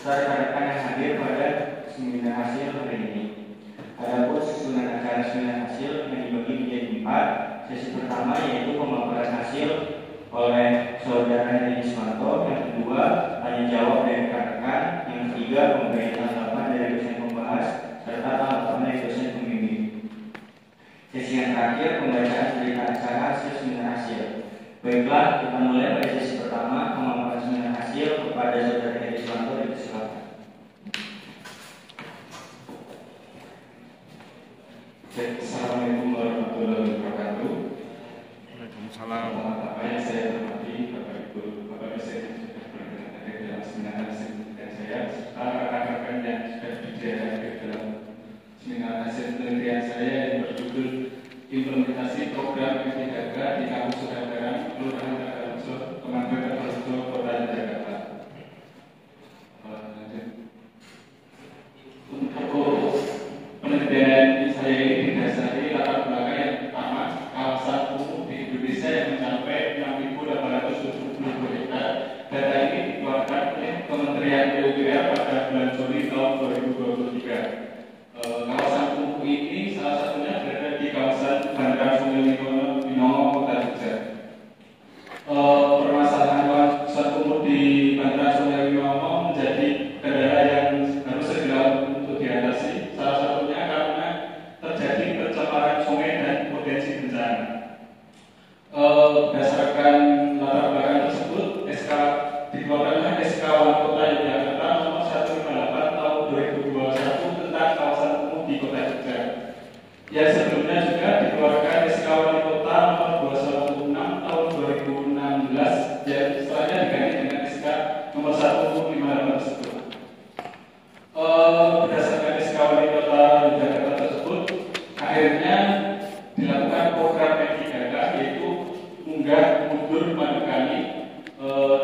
rekan-rekan yang hadir pada seminar hasil hari ini. Adapun susunan acara seminar hasil yang dibagi menjadi 4. Sesi pertama yaitu pemaparan hasil oleh saudara Hedi Iswanto, yang kedua tanya jawab dari rekan-rekan, yang ketiga pemberian tanggapan dari dosen pembahas serta tanggapan dari dosen pembimbing. Sesi yang terakhir pembacaan berita acara hasil seminar hasil. Baiklah, kita mulai pada sesi pertama pemaparan seminar hasil kepada saudara Hedi Iswanto. Silakan. Assalamualaikum warahmatullahi wabarakatuh. Waalaikumsalam. Apa yang saya hormati Bapak Ibu, Bapak dosen yang sudah berkenan hadir dalam seminar hasil penelitian saya, serta rekan-rekan yang sudah bersedia hadir dalam seminar hasil penelitian saya yang berjudul Implementasi Program M3K di Kampus Surakarta, Kelurahan Ragarumso, Kecamatan Ragarumso, Kota Jakarta. Untuk penelitian saya ini didasari latar belakang yang pertama, kawasan umum di Indonesia yang mencapai 6.870 hektar. Data ini dikeluarkan oleh Kementerian PUPR pada bulan Juli tahun 2023. Kawasan umum ini salah satunya berada di kawasan Bantaran Sungai Winongo, Kota Jogja. Permasalahan kawasan umum di Bantaran Sungai Winongo menjadi kendala yang harus segera untuk diatasi. Salah satunya karena terjadi pencemaran sungai dan potensi bencana. Berdasarkan latar belakang tersebut, dikeluarkanlah SK Wali Kota Yogyakarta nomor 158 tahun 2021 tentang kawasan umum di Kota Jogja. Yang sebelumnya juga dikeluarkan SK Wali Kota nomor 216 tahun 2016 dan setelahnya diganti dengan SK nomor 158 tersebut. Berdasarkan SK Wali Kota Yogyakarta tersebut, akhirnya dilakukan program M3K, yaitu munggah mundur madu kali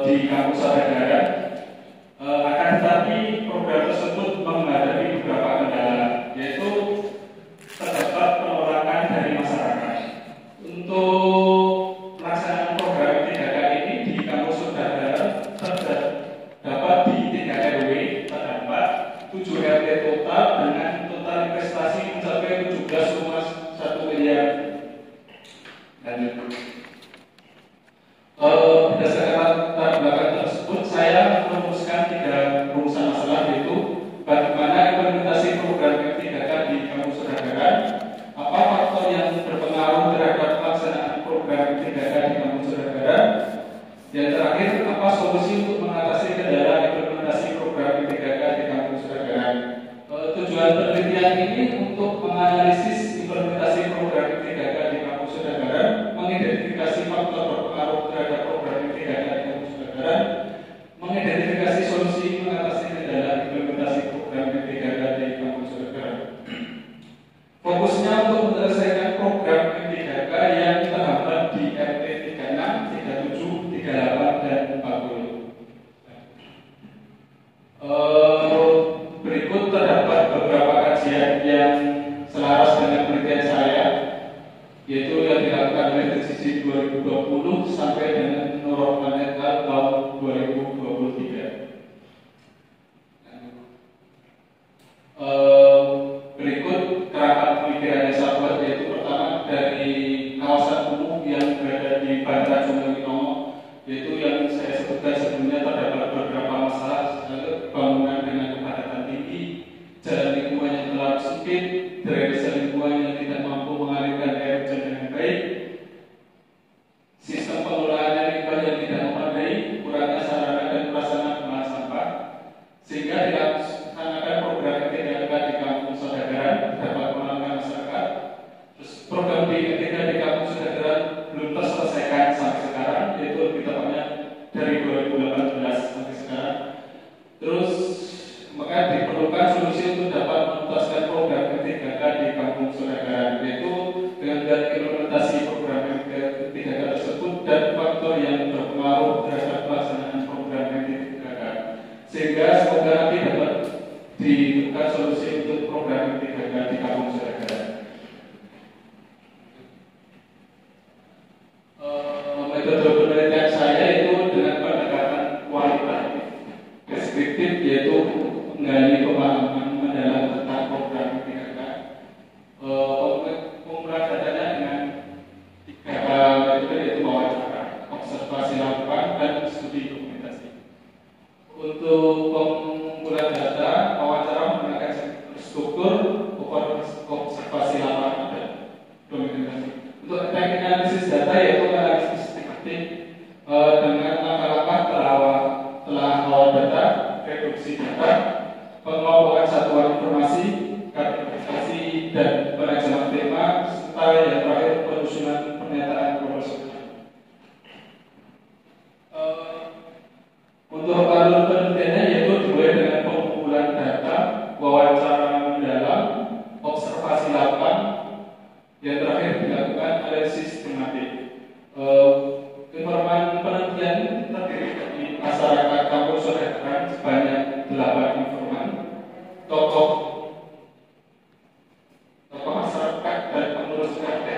di kampus Surakarta. Akan tetapi program tersebut menghadapi beberapa kendala, yaitu terdapat penolakan dari masyarakat. Untuk pelaksanaan program M3K ini di kampus Surakarta terdapat di 3 RW, terdapat 7 RT total dengan total investasi mencapai 17,1 miliar. Lanjut. Berdasarkan latar belakang tersebut, saya merumuskan 3 rumusan masalah, yaitu bagaimana implementasi program M3K di kampus Surakarta, apa faktor yang berpengaruh terhadap pelaksanaan program M3K di kampus Surakarta, dan terakhir apa solusi untuk mengatasi kendala implementasi program M3K di kampus Surakarta. Tujuan penelitian ini untuk menganalisis implementasi program M3K di kampus Surakarta, mengidentifikasi faktor berpengaruh terhadap program M3K di kampus Surakarta, mengidentifikasi solusi mengatasi kendala implementasi program M3K di kampus Surakarta. Fokusnya untuk menyelesaikan program M3K yang terhambat di RT 36, 37, 38, dan 40. Berikut terdapat beberapa kajian yang selaras dengan penelitian saya, yaitu yang dilakukan oleh Desisi 2020 sampai dengan Nur Rahman et al. Tahun 2023. Berikut kerangka pemikiran yang saya buat, yaitu pertama dari kawasan umum yang berada di Bantaran Sungai Winongo, yaitu yang saya sebutkan sebelumnya terdapat beberapa masalah, bangunan dengan kepadatan tinggi, jalan lingkungan yang terlalu sempit, drainase lingkungan yang tidak mampu mengalirkan air hujan dengan baik, sistem pengelolaan limbah yang tidak memadai, kurangnya sarana dan prasarana pengolahan sampah, sehingga dilaksanakan program M3K di kampus Surakarta dapat mengenalkan masyarakat. Terus program di M3K di kampus Surakarta belum terselesaikan sampai sekarang, yaitu lebih tepatnya dari 2018 sampai sekarang. Terus maka diperlukan solusi untuk dapat menuntaskan program M3K di kampus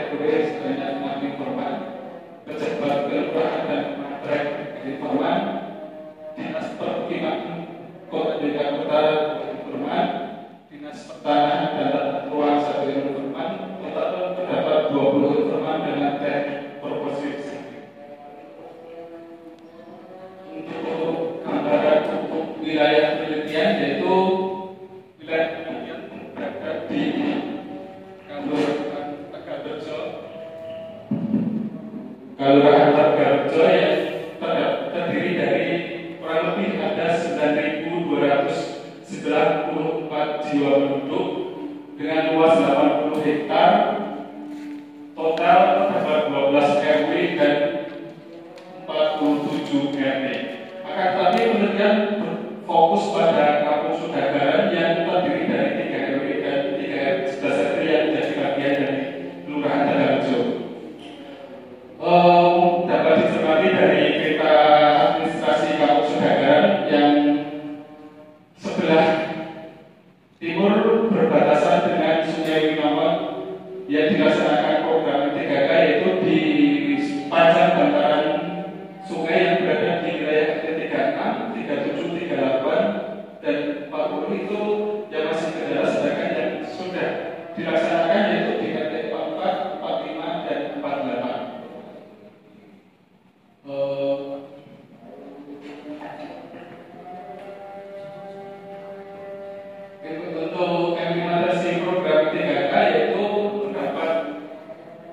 RW sebanyak 6 informan, pejabat kelurahan dan matre informan, dinas permukiman Kota Dki Kota informan, dinas pertanahan dan tata ruang 1 informan, total terdapat 20 informan dengan teknik proporsi. Untuk gambaran untuk wilayah penelitian yaitu wilayah penelitian berada di Kelurahan Tegalrejo yang terdiri dari kurang lebih ada 9.294 jiwa penduduk dengan luas 80 hektar, total terdapat 12 RW dan 47 RT. Akan tetapi penelitian berfokus pada Kampung Sudagaran yang terdiri dari 3 RW dan 3 11 RT yang menjadi bagian dari Kelurahan Tegalrejo. Dapat dicermati dari peta administrasi Kampung Sudagaran yang sebelah timur berbatasan dengan Sungai Winawat yang dilaksanakan program 3K, yaitu di sepanjang bantaran sungai yang berada di wilayah RT 36, 37, 38 dan 40 itu yang masih kendala, sedangkan yang sudah dilaksanakan yaitu di RT 44, 45 dan 48. Untuk implementasi program 3K yaitu terdapat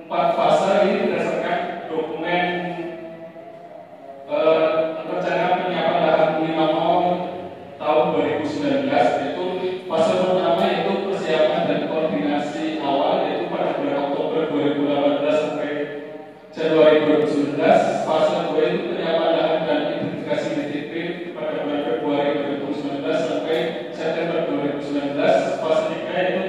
4 fase. Ini berdasarkan dokumen rencana penyiapan lahan 50 tahun 2019, yaitu fase pertama yaitu persiapan dan koordinasi awal yaitu pada bulan Oktober 2018 sampai Januari 2019. Fase 2 itu penyiapan lahan dan identifikasi disiplin pada bulan Februari 2019 sampai September 2019. Fase 3 itu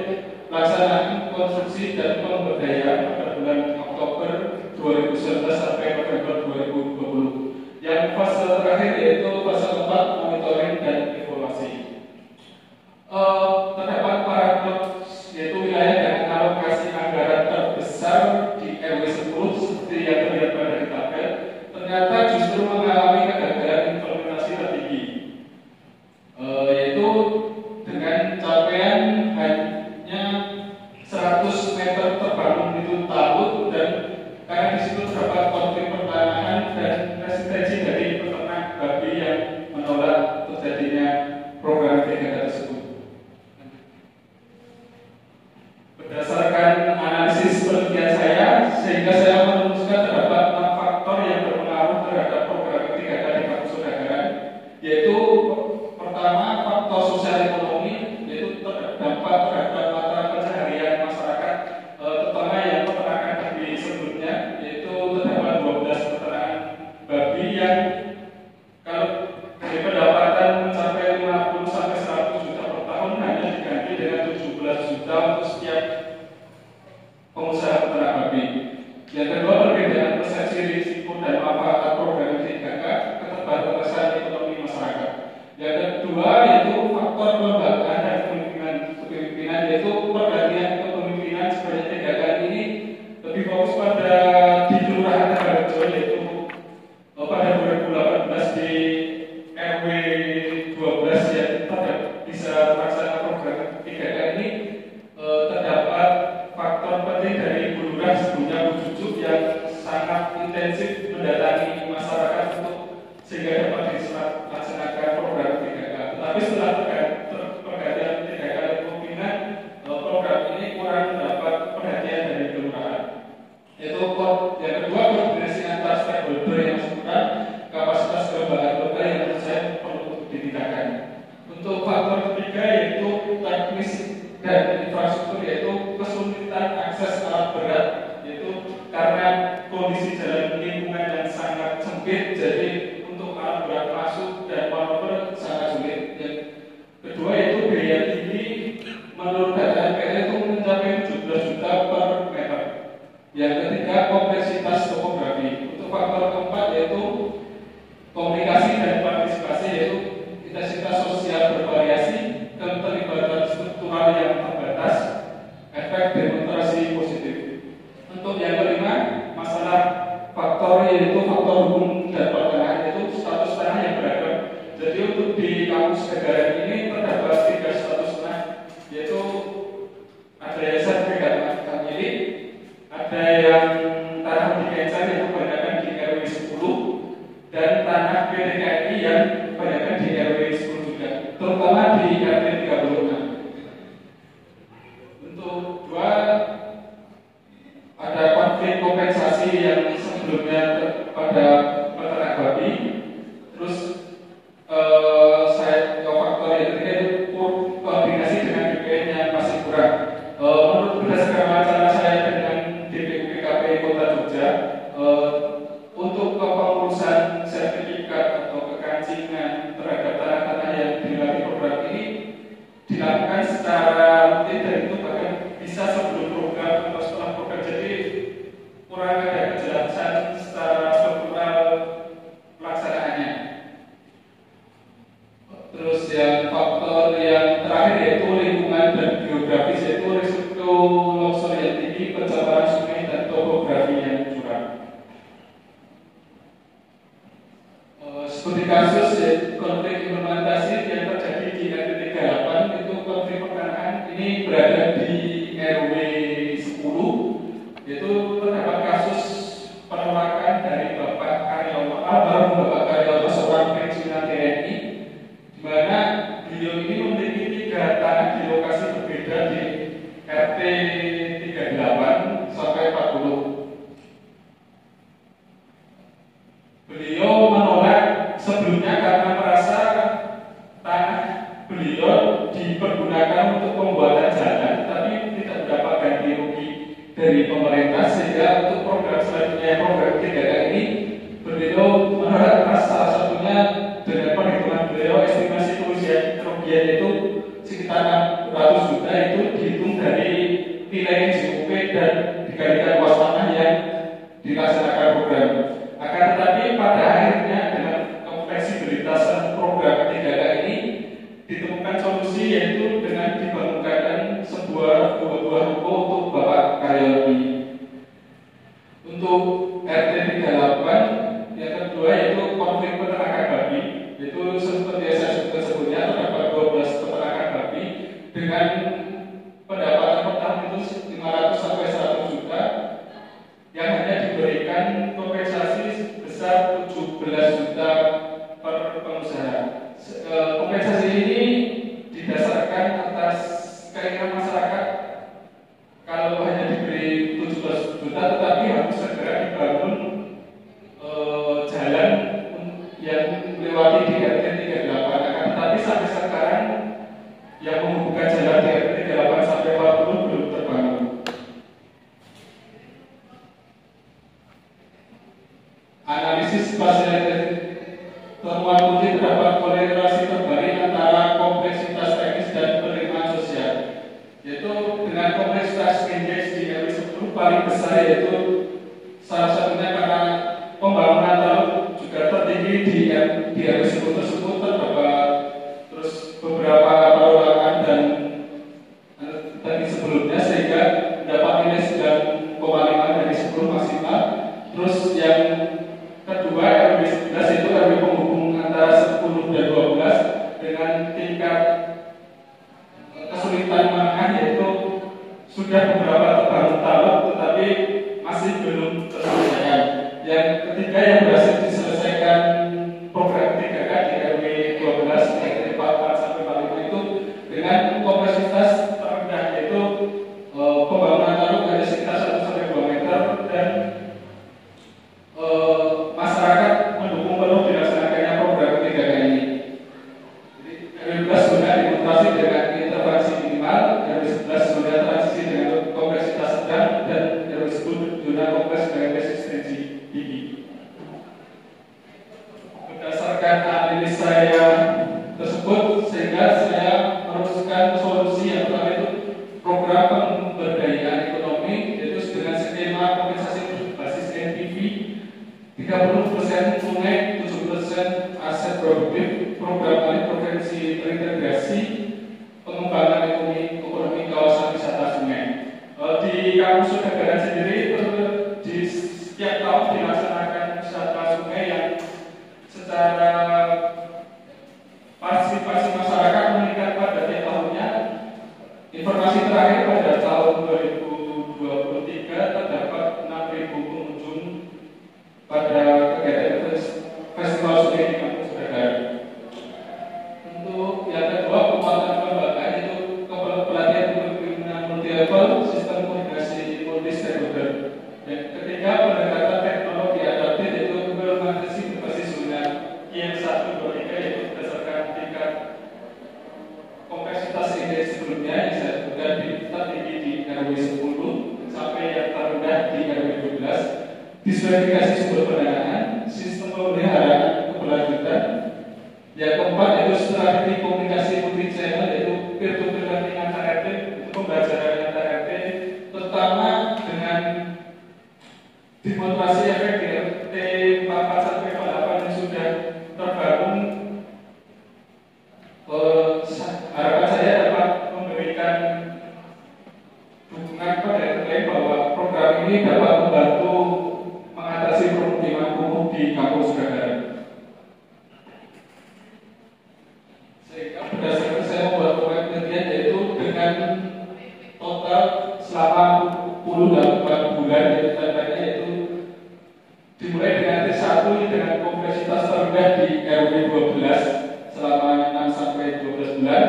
pelaksanaan konstruksi dan pemberdayaan pada bulan Oktober 2019 sampai November 2020. Yang fase terakhir yaitu fase 4 monitoring dan evaluasi. Terdapat paradoks yaitu wilayah dengan alokasi anggaran terbesar di RW 10 seperti yang terlihat pada di tabel ternyata justru mengalami kegagalan implementasi tertinggi, yaitu dengan capaian hanya 100 meter terbangun itu tahun, dan karena di situ terdapat konflik pertanahan dan resistensi dari peternak babi yang menolak terjadinya program 3K tersebut. Berdasarkan analisis penelitian saya, sehingga saya merumuskan terdapat 6 faktor yang berpengaruh terhadap program 3K di Kampung Sudagaran, yaitu pertama faktor sosial ekonomi, yaitu terdampak terhadap mata pencaharian masyarakat, terutama yang peternakan babi sebelumnya, yaitu terdapat 12 peternakan babi yang kalau dari pendapatan mencapai 50 sampai 100 juta per tahun hanya diganti dengan 17 juta untuk setiap pengusaha peternak babi. Yang kedua, perbedaan persepsi risiko dan manfaat program 3K, keterbatasan ekonomi masyarakat. Yang kedua yaitu faktor kelembagaan dan kepemimpinan, yaitu pergantian kepemimpinan sebanyak 3 kali ini lebih fokus pada di Kelurahan Tegalrejo, yaitu pada 2018 di RW 12 yang bisa terlaksana program 3K ini terdapat faktor penting dari Bu Lurah sebelumnya Bu Cucu yang sangat intensif mendatangi masyarakat untuk sehingga dapat dilaksanakan program 3K. Tetapi setelah pergantian 3K kepemimpinan, program ini kurang mendapat perhatian dari kelurahan. Yaitu yang kedua, koordinasi antar stakeholder yang kurang, kapasitas kelembagaan kota yang menurut saya perlu ditingkatkan. Untuk faktor ketiga yaitu teknis dan infrastruktur, yaitu kesulitan akses alat berat, yaitu karena kondisi jalan lingkungan yang sangat sempit, jadi untuk alat berat masuk dan manuver sangat sulit. Yang kedua yaitu biaya tinggi, menurut data NPR itu mencapai 17 juta per meter. Yang ketiga, kompleksitas topografi. Untuk faktor keempat yaitu komunikasi dan partisipasi, yaitu intensitas sosial bervariasi, keterlibatan struktural yang terbatas, efek demonstrasi positif. Untuk yaitu faktor hukum dan pertanahan, yaitu status tanah yang beragam. Jadi untuk di kampus negara ini terdapat 3 status tanah, yaitu ada yang sertifikat tanah milik, ada yang tanah pendidikan yang kebanyakan di RW 10, dan tanah PTKI yang kebanyakan di RW 10 juga, terutama di RT 36. Untuk 2, ada konflik kompensasi yang sebelumnya pada peternak babi. Terus faktor yang ketiga itu koordinasi dengan BPN yang masih kurang. Menurut berdasarkan wawancara saya dengan DPUPKP Kota Jogja, untuk kepengurusan sertifikat atau kekancingan terhadap tanah-tanah yang dilalui program ini dilakukan secara rutin, dan itu bahkan bisa sebelum program atau setelah program. Jadi kurang ada kejelasan secara struktural pelaksanaannya. Terus yang faktor yang terakhir yaitu lingkungan dan geografis, yaitu risiko longsor yang tinggi, pencemaran sungai, dan topografi yang curam. Seperti kasus konflik implementasi yang terjadi di RT 38, itu konflik pertanahan ini berada di RW 10, yaitu terdapat kasus penolakan dari Bapak Karyono, Bapak Karyono, seorang pensiunan TNI, di mana beliau ini memiliki 3 tanah di lokasi berbeda di RT 38 sampai 40. Beliau menolak sebelumnya karena merasa tanah beliau dipergunakan untuk pembuatan jalan, tapi tidak mendapat ganti rugi dari pemerintah, sehingga untuk program selanjutnya, program 3 ini, beliau menolak atas salah satunya dengan perhitungan beliau, estimasi kerugian itu sekitar 600 juta, itu dihitung dari nilai NJUP dan dikalikan luas tanah yang dilaksanakan program. Akan tetapi pada akhirnya dengan fleksibilitasan program 3 ini ditemukan solusi, yaitu dengan dibangunkan sebuah buah ruko untuk Bapak Karyono. Untuk RT 38 yang kedua yaitu konflik peternakan babi, yaitu seperti yang saya sebutnya terdapat 12 peternakan babi dengan pendapatan per tahun itu 500 sampai 100 juta, yang hanya diberikan kompensasi sebesar 17 juta per pengusaha. Kompensasi ini didasarkan atas keinginan masyarakat kalau hanya diberi 17 juta, tetapi harus segera dibangun jalan yang melewati di RT 38. Tetapi sampai sekarang yang menghubungkan jalan di RT 38 sampai 40 belum terbangun. Analisis fasilitas temuan kunci terdapat korelasi terbalik antara kompleksitas teknis dan penerimaan sosial, yaitu dengan kompleksitas indeks di RW 10 paling besar, yaitu salah satunya karena pembangunan taluk juga tertinggi di RW 10 tersebut, terdapat terus beberapa penolakan dan tadi sebelumnya, sehingga mendapat nilai 9,5 dari 10 maksimal. Terus yang kedua RW 11 itu RW penghubung antara 10 dan 12 dengan tingkat kesulitan menengah, yaitu sudah beberapa terbangun taluk tetapi masih belum terselesaikan. Yang ketiga yang berhasil diselesaikan program 3K di RW 12 dari 44 sampai 45 itu dengan kompleksitas terendah, yaitu pembangunan taluk hanya sekitar 1 sampai 2 meter, dan masyarakat mendukung penuh dilaksanakannya program 3K ini. Jadi RW 12 sudah dikontrasi dengan intervensi minimal, RW 11 sudah transisi dengan kompleksitas sedang, dan RW 10 sudah kompleks dengan resistensi tinggi. Berdasarkan analisis saya tersebut, sehingga saya merumuskan solusi yang pertama itu program pemberdayaan ekonomi, yaitu dengan skema kompensasi basis NPV 30% tunai, 70% aset produktif, program alih provinsi terintegrasi, pengembangan ekonomi kawasan wisata sungai. Di kampus Sudagaran sendiri di setiap tahun dilaksanakan pengunjung pada kegiatan festival seni di kampus Surakarta. Untuk yang kedua, penguatan kelembagaan itu pelatihan kepemimpinan multi level, sistem koordinasi multi stakeholder. Yang ketiga, pendekatan teknologi adaptif yaitu implementasi berbasis zona yang 1, 2, 3 yaitu berdasarkan tingkat kompleksitas indeks sebelumnya yang saya sebutkan di tinggi di RW 10 sampai yang terendah di RW 12, diversifikasi sumber pendanaan, sistem pemeliharaan keberlanjutan. Yang keempat yaitu strategi komunikasi multi channel yaitu peer-to-peer learning antar RT, itu pembelajaran antar RT, terutama dengan demonstrasi efek di RT 44 sampai 48 yang sudah terbangun. Harapan saya dapat memberikan dukungan pada RT bahwa program ini dapat membantu mengatasi pemukiman kumuh di kampus Surakarta. Sehingga berdasarkan saya membuat penelitian yaitu dengan total selama 48 bulan yaitu dimulai dengan T1 dengan kompleksitas terendah di RW 12 selama 6 sampai 12 bulan,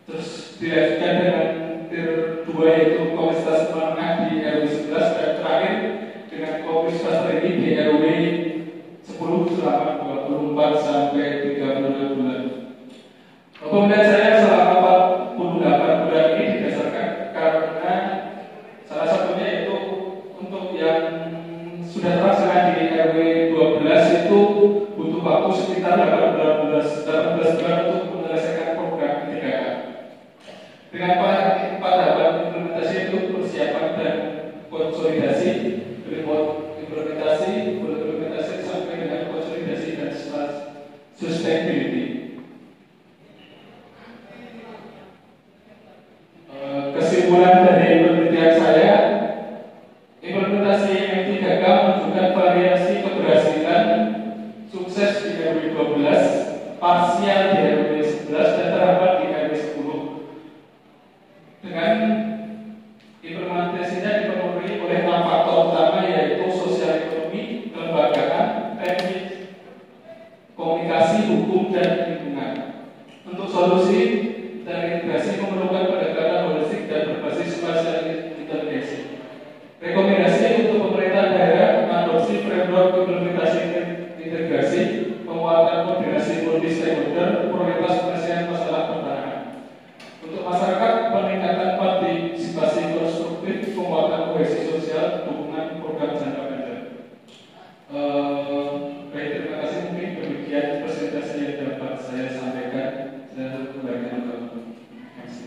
terus dilanjutkan dengan Tier 2 yaitu kompleksitas menengah di RW 11 dan terakhir dengan kompleksitas tertinggi di RW 10 selama 24 sampai 36 bulan. Kemudian saya selama 48 bulan ini didasarkan karena salah satunya itu untuk yang sudah terlaksana di RW 12 itu butuh waktu sekitar 18 bulan untuk menyelesaikan program 3K. Dengan empat tahapan implementasi itu persiapan dan konsolidasi, implementasi sampai dengan konsolidasi dan sustainability. Kesimpulan dari penelitian saya, implementasi yang 3K menunjukkan variasi keberhasilan sukses di RW 12, parsial di RW 11 dan terhambat di RW 10. Dengan implementasinya dipenuhi oleh 6 faktor utama yaitu sosial ekonomi, kelembagaan, teknik, komunikasi, hukum, dan lingkungan. Untuk solusi terintegrasi memerlukan pendekatan holistik dan berbasis spasial inteligensi. Rekomendasi untuk pemerintah daerah mengadopsi framework implementasi integrasi, penguatan koordinasi multi stakeholder, prioritas penyelesaian masalah pertahanan. Untuk masyarakat, peningkatan partisipasi konstruktif, penguatan kohesi sosial, dukungan program jangka panjang. Baik, terima kasih. Mungkin demikian presentasi yang dapat saya sampaikan. Saya kembalikan ke MC.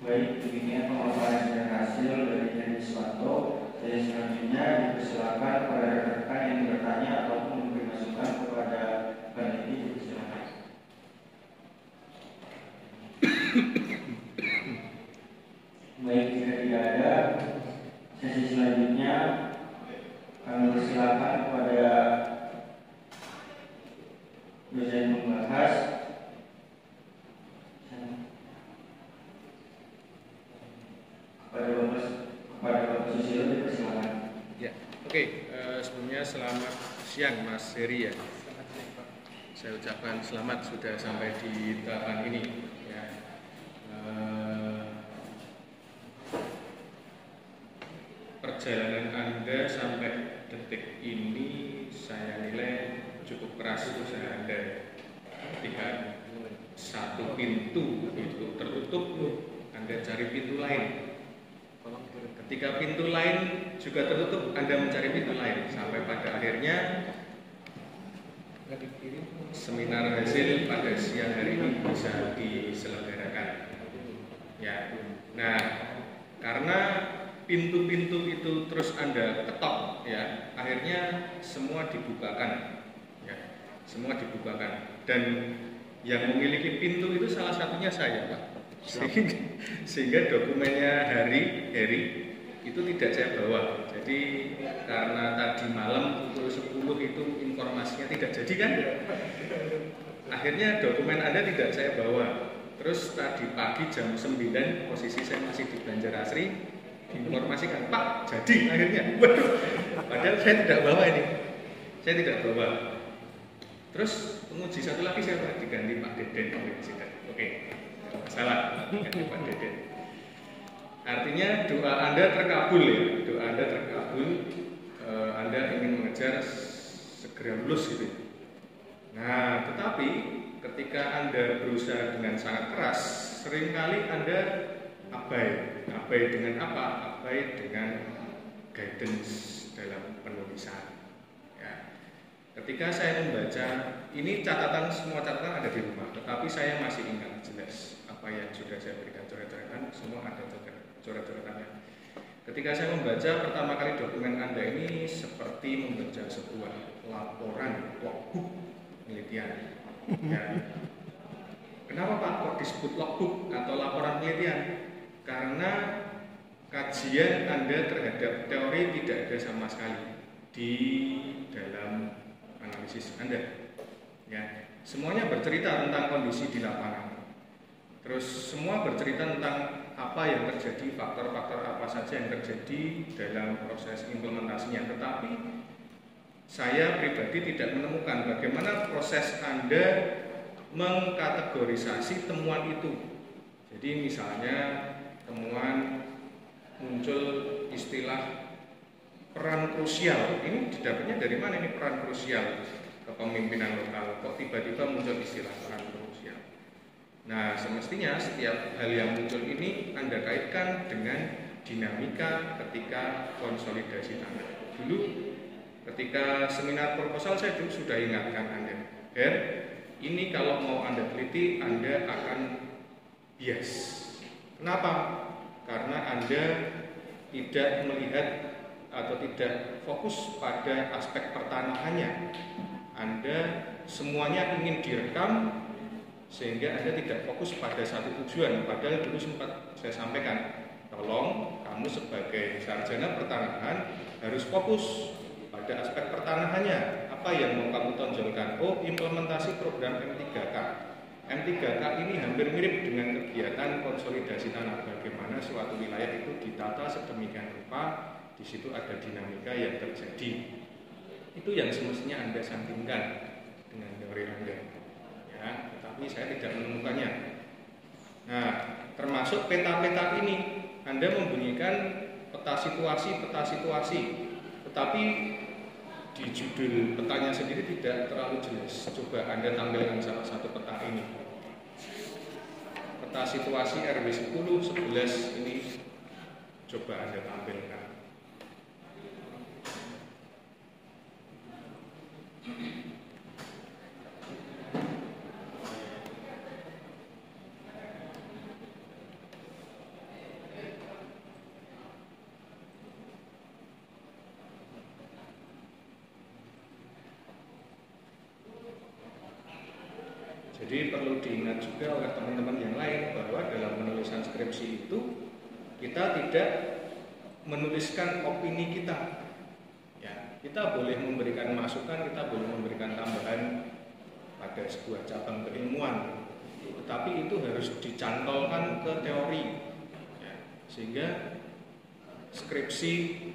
Baik, demikian pemaparan yang hasil dari Denny Swanto. Saya selanjutnya dipersilakan kepada rekan-rekan yang bertanya ataupun memberi masukan kepada peneliti. Silakan. Baik, jika tidak ada, sesi selanjutnya kami persilakan kepada dosen membahas. Kepada Bapak Susilo dipersilakan. Ya, oke. Sebelumnya selamat siang Mas Heri ya. Saya ucapkan selamat sudah sampai di tahapan ini. Ya. Perjalanan Anda sampai detik ini saya nilai cukup keras usaha Anda. Ketika satu pintu itu tertutup, Anda cari pintu lain. Ketika pintu lain juga tertutup, Anda mencari pintu lain sampai pada akhirnya seminar hasil pada siang hari ini bisa diselenggarakan. Ya, nah karena pintu-pintu itu terus Anda ketok, ya, akhirnya semua dibukakan, ya, semua dibukakan. Dan yang memiliki pintu itu salah satunya saya, Pak. Sehingga dokumennya Heri itu tidak saya bawa. Jadi karena tadi malam pukul 10 itu informasinya tidak jadi kan, akhirnya dokumen Anda tidak saya bawa. Terus tadi pagi jam 9 posisi saya masih di Banjarasri, diinformasikan, Pak, jadi akhirnya. Waduh, padahal saya tidak bawa ini. Saya tidak bawa. Terus penguji satu lagi siapa? Diganti Pak Deden oleh presiden. Oke, tidak masalah, diganti Pak Deden. Artinya doa Anda terkabul ya, doa Anda terkabul. Anda ingin mengejar segera lulus gitu. Nah, tetapi ketika Anda berusaha dengan sangat keras, seringkali Anda abai. Abai dengan apa? Abai dengan guidance dalam penulisan. Ya. Ketika saya membaca, ini catatan, semua catatan ada di rumah, tetapi saya masih ingat jelas apa yang sudah saya berikan coret-coretan, semua ada coret-coretannya. Ketika saya membaca pertama kali dokumen Anda ini seperti membaca sebuah laporan logbook penelitian. Ya. Kenapa Pak kok disebut logbook atau laporan penelitian? Karena kajian Anda terhadap teori tidak ada sama sekali di dalam analisis Anda. Ya. Semuanya bercerita tentang kondisi di lapangan. Terus semua bercerita tentang apa yang terjadi, faktor-faktor apa saja yang terjadi dalam proses implementasinya. Tetapi saya pribadi tidak menemukan bagaimana proses Anda mengkategorisasi temuan itu. Jadi misalnya temuan muncul istilah peran krusial. Ini didapatnya dari mana ini peran krusial kepemimpinan lokal? Kok tiba-tiba muncul istilah peran krusial? Nah, semestinya setiap hal yang muncul ini Anda kaitkan dengan dinamika ketika konsolidasi tanah. Dulu ketika seminar proposal saya juga sudah ingatkan Anda, ini kalau mau Anda teliti Anda akan bias. Kenapa? Karena Anda tidak melihat atau tidak fokus pada aspek pertanahannya. Anda semuanya ingin direkam sehingga Anda tidak fokus pada satu tujuan. Padahal dulu sempat saya sampaikan, tolong kamu sebagai sarjana pertanahan harus fokus pada aspek pertanahannya. Apa yang mau kamu tonjolkan? Oh, implementasi program M3K. M3K ini hampir mirip dengan kegiatan konsolidasi tanah. Bagaimana suatu wilayah itu ditata sedemikian rupa, di situ ada dinamika yang terjadi. Itu yang semestinya Anda sandingkan dengan teori Anda. Ya, tetapi saya tidak menemukannya. Nah, termasuk peta-peta ini, Anda membunyikan peta situasi, tetapi di judul petanya sendiri tidak terlalu jelas. Coba Anda tampilkan salah satu peta ini. Peta situasi RW 10, 11 ini coba Anda tampilkan. Jadi perlu diingat juga oleh teman-teman yang lain bahwa dalam penulisan skripsi itu kita tidak menuliskan opini kita. Ya, kita boleh memberikan masukan, kita boleh memberikan tambahan pada sebuah cabang keilmuan, tetapi itu harus dicantolkan ke teori. Ya, sehingga skripsi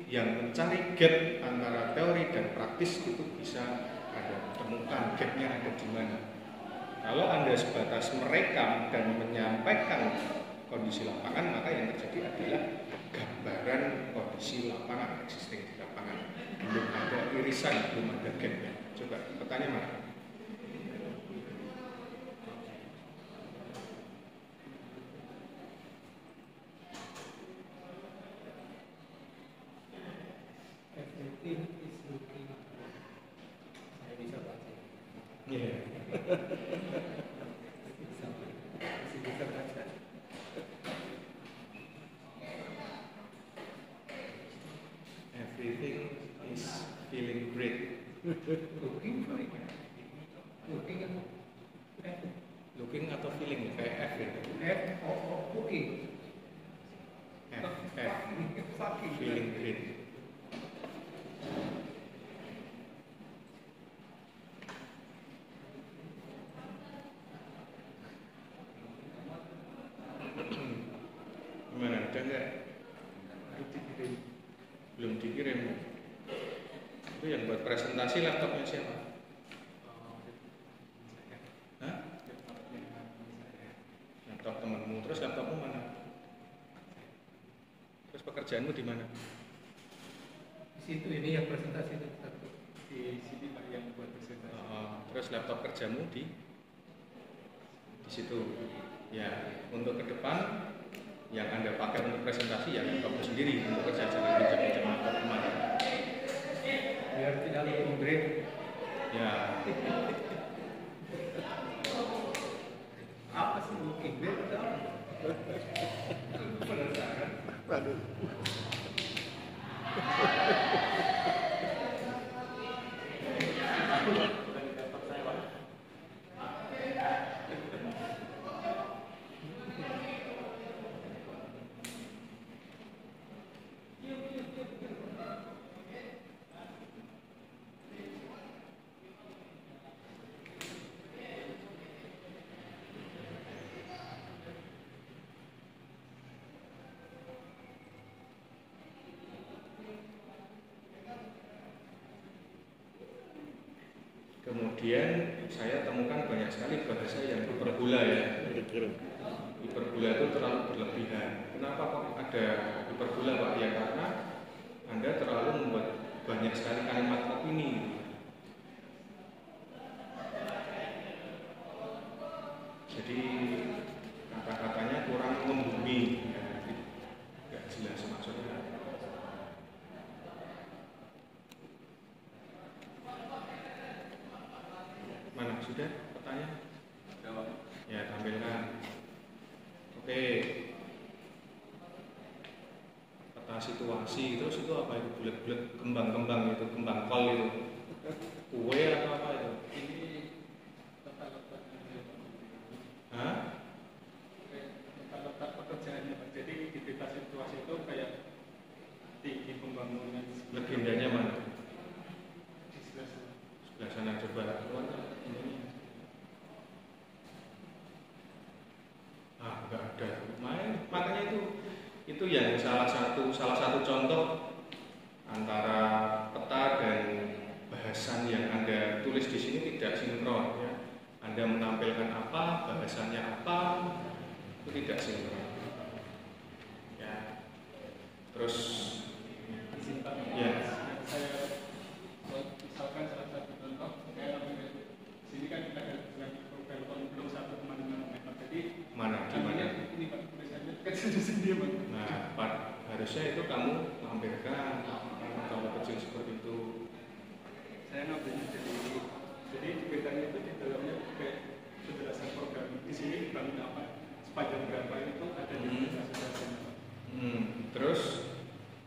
yang mencari gap antara teori dan praktis itu bisa Anda temukan gapnya ada di mana. Kalau Anda sebatas merekam dan menyampaikan kondisi lapangan, maka yang terjadi adalah gambaran kondisi lapangan, existing di lapangan. Belum ada irisan, belum ada gapnya. Coba petanya mana? Everything is looking. Saya bisa baca. Yeah. Bisa baca. Everything is feeling great. Looking baik. Looking Looking atau feeling kayak F ya? looking. Feeling great. ada nggak? Harus dikirim. Belum dikirim. Itu yang buat presentasi laptopnya siapa? Hah? Laptop temanmu. Terus laptopmu mana? Terus pekerjaanmu di mana? Di situ ini yang presentasi itu satu. Di sini Pak yang buat presentasi. Terus laptop kerjamu di situ. Ya, untuk ke depan yang Anda pakai untuk presentasi ya laptopmu sendiri, untuk kerja jangan pinjam-pinjam laptop kemana. Biar tidak looking break. Ya, Apa sih looking break? Penasaran. Waduh. kemudian saya temukan banyak sekali bahasa yang hiperbola ya. Hiperbola itu terlalu berlebihan. Kenapa kok ada hiperbola Pak? Ya karena Anda terlalu membuat banyak sekali kalimat opini. Jadi kata-katanya kurang membumi, ya, nggak jelas maksudnya. Mana sudah pertanyaan? Ya tampilkan. Oke. Peta situasi terus itu apa itu bulat-bulat kembang-kembang itu kembang kol itu. Kue atau apa itu? Ini letak-letak. Hah? Letak pekerjaannya Pak. Jadi di peta situasi itu kayak tinggi pembangunan. Legendanya mana? Di sebelah sana. Sebelah sana coba. Enggak ada. Makanya itu yang salah satu contoh antara peta dan bahasan yang Anda tulis di sini tidak sinkron ya. Anda menampilkan apa, bahasannya apa, itu tidak sinkron. Ya. Terus ya. Saya misalkan salah satu contoh kayak sini kan kita ada program belum 1,5 meter. Jadi Mana di mana? ini Pak tulisannya kan sendiri Pak. Nah, Pak, harusnya itu kamu lampirkan kalau kecil seperti itu. Saya ngambilnya jadi di petanya itu di dalamnya kayak penjelasan program di sini dibangun apa, sepanjang berapa itu ada di penjelasan. Terus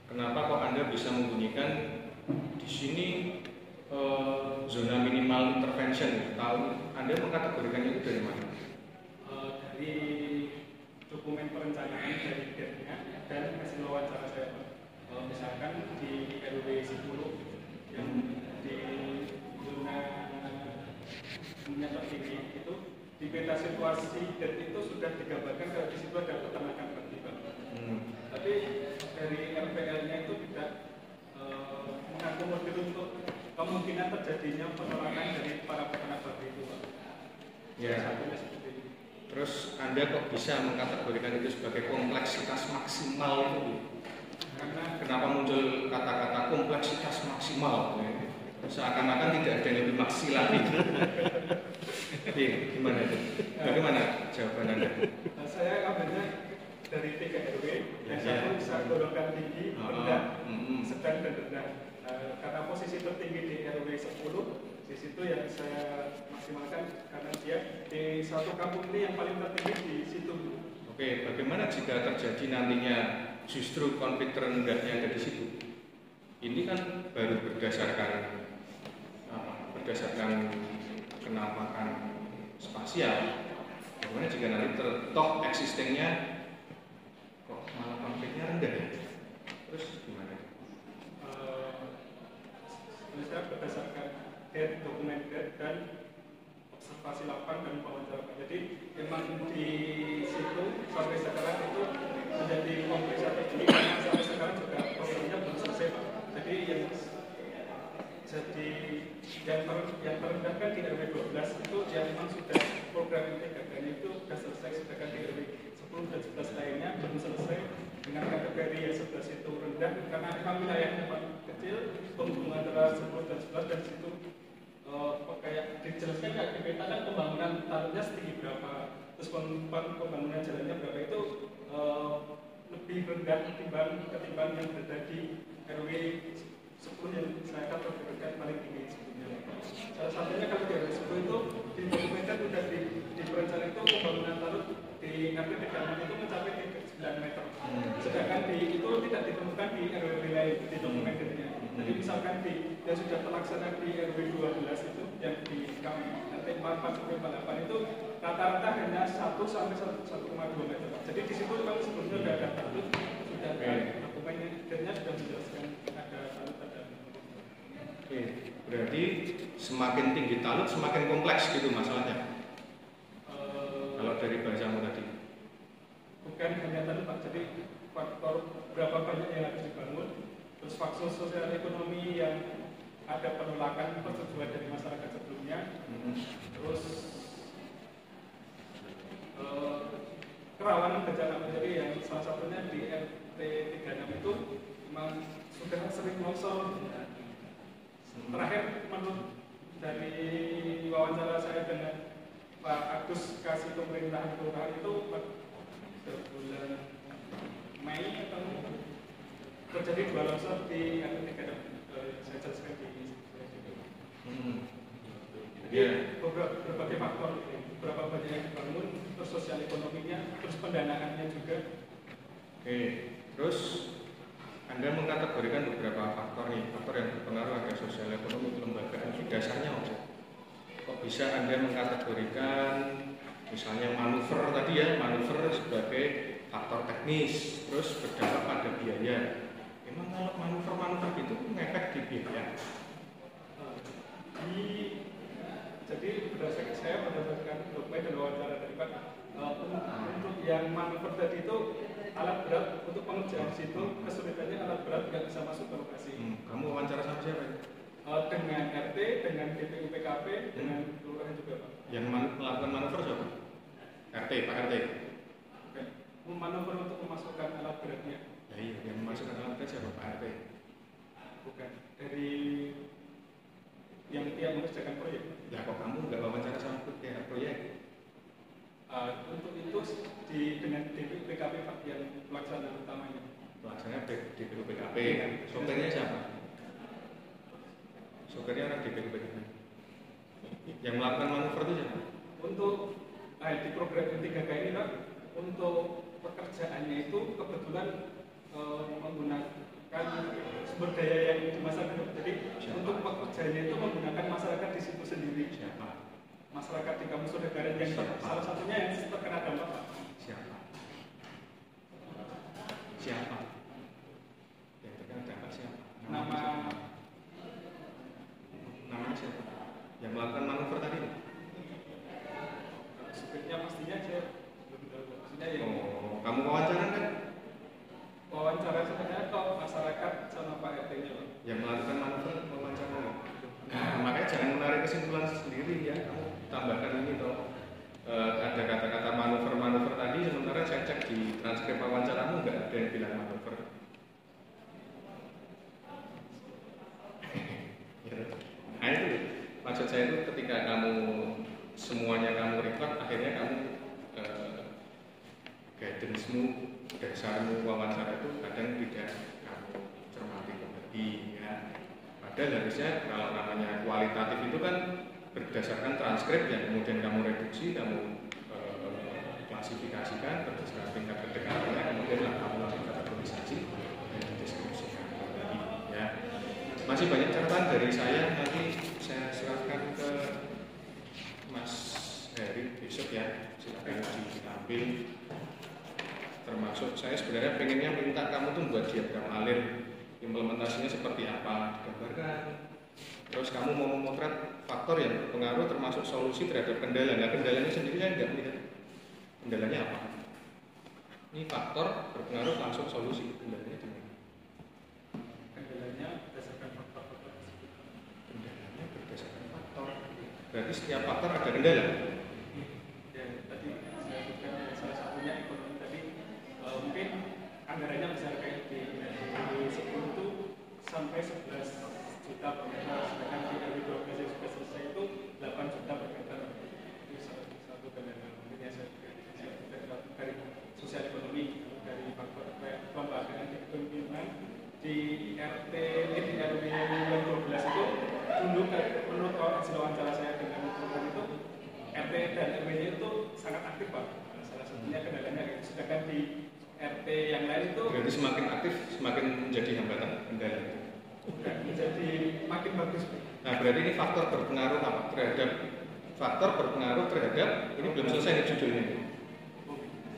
kenapa kok Anda bisa membunyikan di sini zona minimal intervention? Tahu Anda mengkategorikan itu dari mana? Dari dokumen perencanaan dari DER-nya dan hasil wawancara saya. Misalkan di RW 10 yang di zona menyetop tinggi itu di peta situasi DER itu sudah digambarkan kalau di situ ada peternakan vertikal. Tapi dari RPL-nya itu tidak mengakomodir untuk kemungkinan terjadinya penolakan dari para peternak babi itu, Pak. Ya. Satunya seperti ini. Terus Anda kok bisa mengkategorikan itu sebagai kompleksitas maksimal itu? Karena Kenapa muncul kata-kata kompleksitas maksimal? Seakan-akan tidak ada yang lebih maksi lagi. Jadi gimana itu? Bagaimana jawaban Anda? saya ambilnya dari 3 RW, yang satu bisa golongan tinggi, rendah, sedang dan rendah. Karena posisi tertinggi di RW 10, di situ yang saya maksimalkan karena dia di satu kampung ini yang paling tertinggi di situ. Oke, bagaimana jika terjadi nantinya justru konflik terendahnya ada di situ? Ini kan baru berdasarkan kenamakan spasial. Bagaimana jika nanti toh existingnya kok malah konfliknya rendah ya? Terus gimana? Saya berdasarkan dokumen dan observasi lapangan dan wawancara. Jadi memang di situ sampai sekarang itu menjadi kompleksasi dan 11 lainnya belum selesai dengan kategori yang 11 itu rendah karena memang wilayahnya paling kecil, penghubung antara 10 dan 11 dan situ kayak dijelaskan kayak di peta kan pembangunan talutnya setinggi berapa, terus pembangunan jalannya berapa itu lebih rendah ketimbang yang berada di RW 10 yang saya kategorikan paling tinggi sebelumnya. Salah satunya kalau di RW 10 itu di dokumenter sudah di perencanaan itu pembangunan talut di RW 36 itu mencapai 9 meter. Sedangkan itu tidak ditemukan di RW lain di dokumenternya. Jadi misalkan yang sudah terlaksana di RW 12 itu yang di RT 44 sampai 48 itu rata-rata hanya 1 sampai 1,2 meter. Jadi di situ memang sebelumnya sudah ada talut, sudah ada dokumenternya sudah menjelaskan ada talut ada. Oke, berarti semakin tinggi talut semakin kompleks gitu masalahnya. Kalau dari bahasamu tadi. Bukan hanya talut Pak, jadi faktor berapa banyak yang harus dibangun, terus faktor sosial ekonomi yang ada penolakan persetujuan dari masyarakat sebelumnya, terus kerawanan bencana menjadi yang salah satunya di RT 36 itu memang sudah sering longsor. Terakhir menurut dari wawancara saya dengan Pak Agus kasih pemerintahan kelurahan itu bulan Mei atau terjadi 2 longsor di RT 36 saya jelaskan di berbagai faktor, berapa banyak yang dibangun, terus sosial ekonominya, terus pendanaannya juga. Oke, terus Anda mengkategorikan beberapa faktor nih, faktor yang berpengaruh ada sosial ekonomi kelembagaan. Dasarnya apa? Kok bisa Anda mengkategorikan misalnya manuver tadi ya, manuver sebagai faktor teknis, terus berdampak pada biaya. Memang kalau manuver itu ngefek di biaya? Jadi berdasarkan dokumen dan wawancara dari Pak, untuk yang manuver tadi itu alat berat untuk pengerjaan situ kesulitannya alat berat nggak bisa masuk ke lokasi. Kamu wawancara sama siapa? Dengan RT, dengan DPU PKP, dengan kelurahan juga Pak. Yang melakukan manuver siapa? RT, Pak RT. Oke. Manuver untuk memasukkan alat beratnya. Ya iya, yang memasukkan alat berat siapa? Pak RT. Bukan dari yang mengerjakan proyek. Ya kok kamu nggak wawancara sama proyek? Untuk itu dengan DPU PKP Pak yang pelaksana utamanya. Pelaksana DPU PKP. Sopirnya siapa? Sopirnya orang DPU PKP. Yang melakukan manuver itu siapa? Untuk di program 3K ini Pak, untuk pekerjaannya itu kebetulan menggunakan sumber daya yang di masyarakat. Jadi untuk pekerjaannya itu menggunakan masyarakat di situ sendiri. Siapa? Masyarakat di Kampung Sodagaran yang salah satunya yang terkena dampak Pak. Siapa? Siapa? Yang terkena dampak siapa? Namanya siapa? Yang melakukan manuver tadi? Supirnya pastinya saya belum tahu. Maksudnya yang kamu wawancara kan? Wawancara sebenarnya kok masyarakat sama Pak RT-nya Pak. Yang melakukan manuver wawancara. Nah, makanya jangan menarik kesimpulan sendiri ya. Kamu tambahkan ini toh ada kata-kata manuver tadi, sementara saya cek di transkrip wawancaramu nggak ada yang bilang manuver. Nah itu maksud saya itu ketika kamu semuanya kamu record, akhirnya kamu guidance-mu, dasarmu wawancara itu kadang tidak kamu cermati kembali ya. Padahal harusnya kalau namanya kualitatif itu kan berdasarkan transkrip yang kemudian kamu reduksi, kamu klasifikasikan berdasarkan tingkat kedekatannya, kemudian kamu lakukan kategorisasi dan deskripsikan kembali ya. Masih banyak catatan dari saya, nanti saya serahkan ke Mas Heri besok ya, silakan diambil. Termasuk saya sebenarnya pengennya minta kamu tuh buat diagram alir, implementasinya seperti apa, gambarkan. Terus kamu mau memotret faktor yang berpengaruh termasuk solusi terhadap kendala. Nah, kendalanya sendiri saya nggak melihat. Kendalanya apa? Ini faktor berpengaruh langsung solusi. Kendalanya di mana? Kendalanya berdasarkan faktor-faktor tersebut. Kendalanya berdasarkan faktor. Berarti setiap faktor ada kendala. Ya, tadi saya sebutkan salah satunya ekonomi tadi sampai 11 juta per meter, sedangkan di RW 12 yang sudah selesai itu 8 juta per meter. Itu satu kendala. Mungkin ya saya dari sosial ekonomi, dari faktor pembagian kepemimpinan di RT di RW yang 12 itu dulu menurut hasil wawancara saya dengan program itu RT dan RW-nya itu sangat aktif Pak. Salah satunya kendalanya gitu. Sedangkan di RT yang lain itu berarti semakin aktif semakin menjadi hambatan kendala. Menjadi makin bagus. Nah berarti ini faktor berpengaruh apa terhadap ini belum selesai nih judulnya.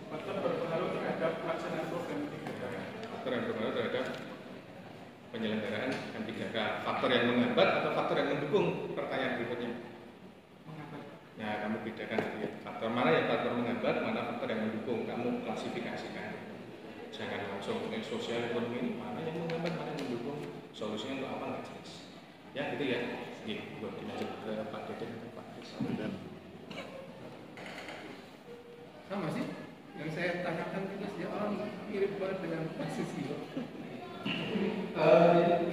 Faktor berpengaruh terhadap pelaksanaan program 3K. Faktor yang berpengaruh terhadap penyelenggaraan M3K. Faktor yang menghambat atau faktor yang mendukung? Pertanyaan berikutnya. Menghambat. Nah kamu bedakan ya. Faktor mana yang faktor menghambat, mana faktor yang mendukung? Kamu klasifikasikan. Jangan langsung sosial ekonomi ini mana yang menghambat, mana yang mendukung. Solusinya untuk apa nggak jelas. Ya gitu ya. Gini, buat dilanjut ke Pak Deden dan Pak Kris. Sama sih, yang saya tanyakan juga sih orang mirip banget dengan posisi.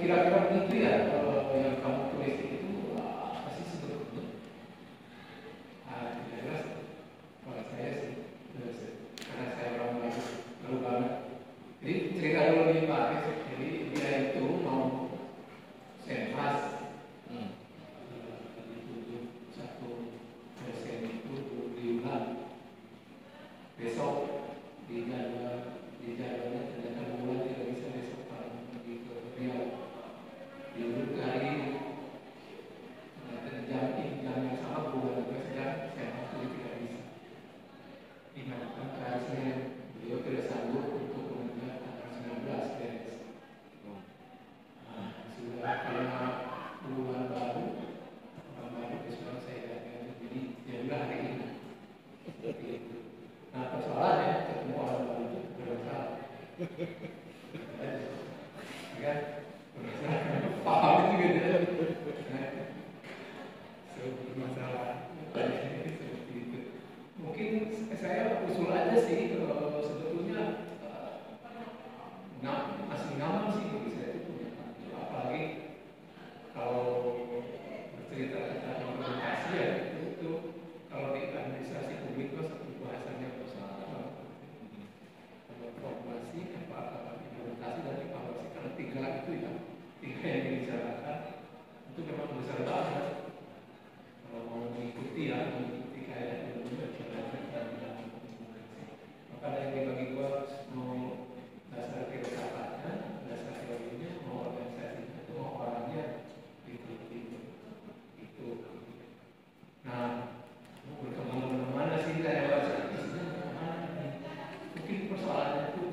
Kira-kira begitu ya yang kamu tulis itu apa sih sebetulnya? Tidak jelas. Kalau saya sih, karena saya orang baru banget. Jadi cerita dulu nih Pak Kris. Jadi dia itu mau senpas. Satu dosen itu diulang. Besok di jadwalnya ternyata bulan tidak bisa besok pergi ke Riau. Diurut ke hari ini. Ternyata jam yang sama bulan 12 jam saya waktu tidak bisa. Dimanapun ke hari Senin beliau tidak sanggup untuk mengejar tanggal 19 beres. Sudah karena bulan baru besok saya datang jadi dia bilang hari ini. Seperti itu. Nah persoalannya ketemu orang baru itu bermasalah. Ya, paham juga dia. Bermasalah. Seperti itu. Mungkin saya usul aja sih sebetulnya masih nyaman sih bagi saya itu punya. Apalagi kalau bercerita tentang implementasi ya itu kalau di administrasi publik itu satu bahasanya bersama formulasi implementasi dan evaluasi karena tiga itu ya tiga yang dibicarakan itu memang besar banget kalau mau mengikuti kayak maka yang dibagi gua mau dasar filsafatnya, dasar teorinya, mau organisasinya, itu mau orangnya itu. Nah, berkembang kemana sih saya bahasa isinya kemana? Mungkin persoalannya itu